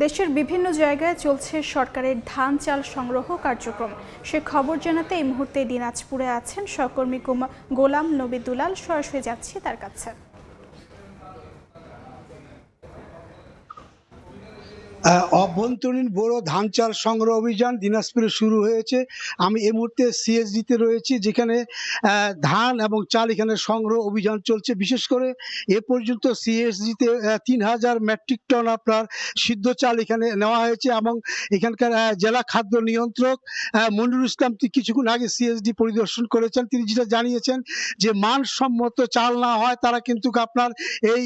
দেশের বিভিন্ন জায়গায় চলছে সরকারের ধান চাল সংগ্রহ কার্যক্রম। সে খবর জানাতে এই মুহূর্তে দিনাজপুরে আছেন সহকর্মী গোলাম নবী দুলাল। সরাসরি যাচ্ছি তার কাছে। অভ্যন্তরীণ বোরো ধান চাল সংগ্রহ অভিযান দিনাজপুরে শুরু হয়েছে। আমি এই মুহূর্তে সিএসডিতে রয়েছি, যেখানে ধান এবং চাল এখানে সংগ্রহ অভিযান চলছে। বিশেষ করে এ পর্যন্ত সিএসডিতে ৩,০০০ মেট্রিক টন আপনার সিদ্ধ চাল এখানে নেওয়া হয়েছে এবং এখানকার জেলা খাদ্য নিয়ন্ত্রক মনিরুল ইসলাম কিছুক্ষণ আগে সিএসডি পরিদর্শন করেছেন। তিনি যেটা জানিয়েছেন যে মানসম্মত চাল না হয় তারা কিন্তু আপনার এই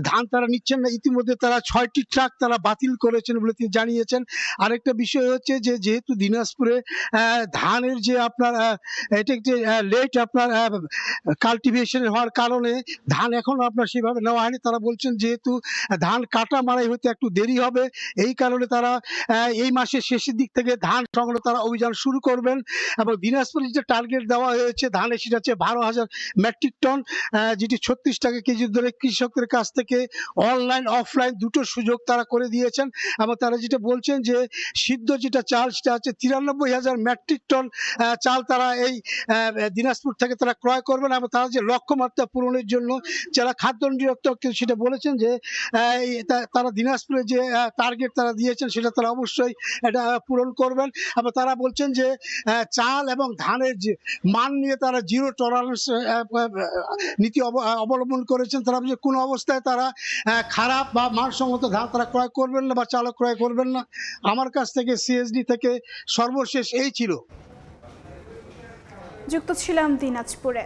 ধান তারা নিচ্ছেন না। ইতিমধ্যে তারা ৬টি ট্রাক তারা বাতিল করেছেন বলে তিনি জানিয়েছেন। আরেকটা বিষয় হচ্ছে যে যেহেতু দিনাজপুরে ধানের যে আপনার এটা একটি লেট আপনার কাল্টিভেশন হওয়ার কারণে ধান এখনো আপনার সেভাবে নেওয়া হয়নি। তারা বলছেন যেহেতু ধান কাটা মারাই হতে একটু দেরি হবে, এই কারণে তারা এই মাসের শেষের দিক থেকে ধান সংগ্রহ তারা অভিযান শুরু করবেন। এবং দিনাজপুরে যে টার্গেট দেওয়া হয়েছে ধানের, সেটা হচ্ছে ১২,০০০ মেট্রিক টন, যেটি ৩৬ টাকা কেজি ধরে কৃষকদের কাছ থেকে অনলাইন অফলাইন দুটো সুযোগ তারা করে দিয়েছেন। এবং তারা যেটা বলছেন যে সিদ্ধ যেটা চাল সেটা হচ্ছে ৯৩,০০০ মেট্রিক টন চাল তারা এই দিনাজপুর থেকে তারা ক্রয় করবেন। এবং তারা যে লক্ষ্যমাত্রা পূরণের জন্য যারা খাদ্য নিরীক্ষক সেটা বলেছেন যে তারা দিনাজপুরে যে টার্গেট তারা দিয়েছেন সেটা তারা অবশ্যই এটা পূরণ করবেন। এবং তারা বলছেন যে চাল এবং ধানের যে মান নিয়ে তারা জিরো টলারেন্স নীতি অবলম্বন করেছেন। তারা যে কোনো অবস্থায় তারা খারাপ বা মানসম্মত ধান তারা ক্রয় করবেন না বা চালক ক্রয় করবেন না। আমার কাছ থেকে সিএসডি থেকে সর্বশেষ এই ছিল। যুক্ত ছিলাম দিনাজপুরে।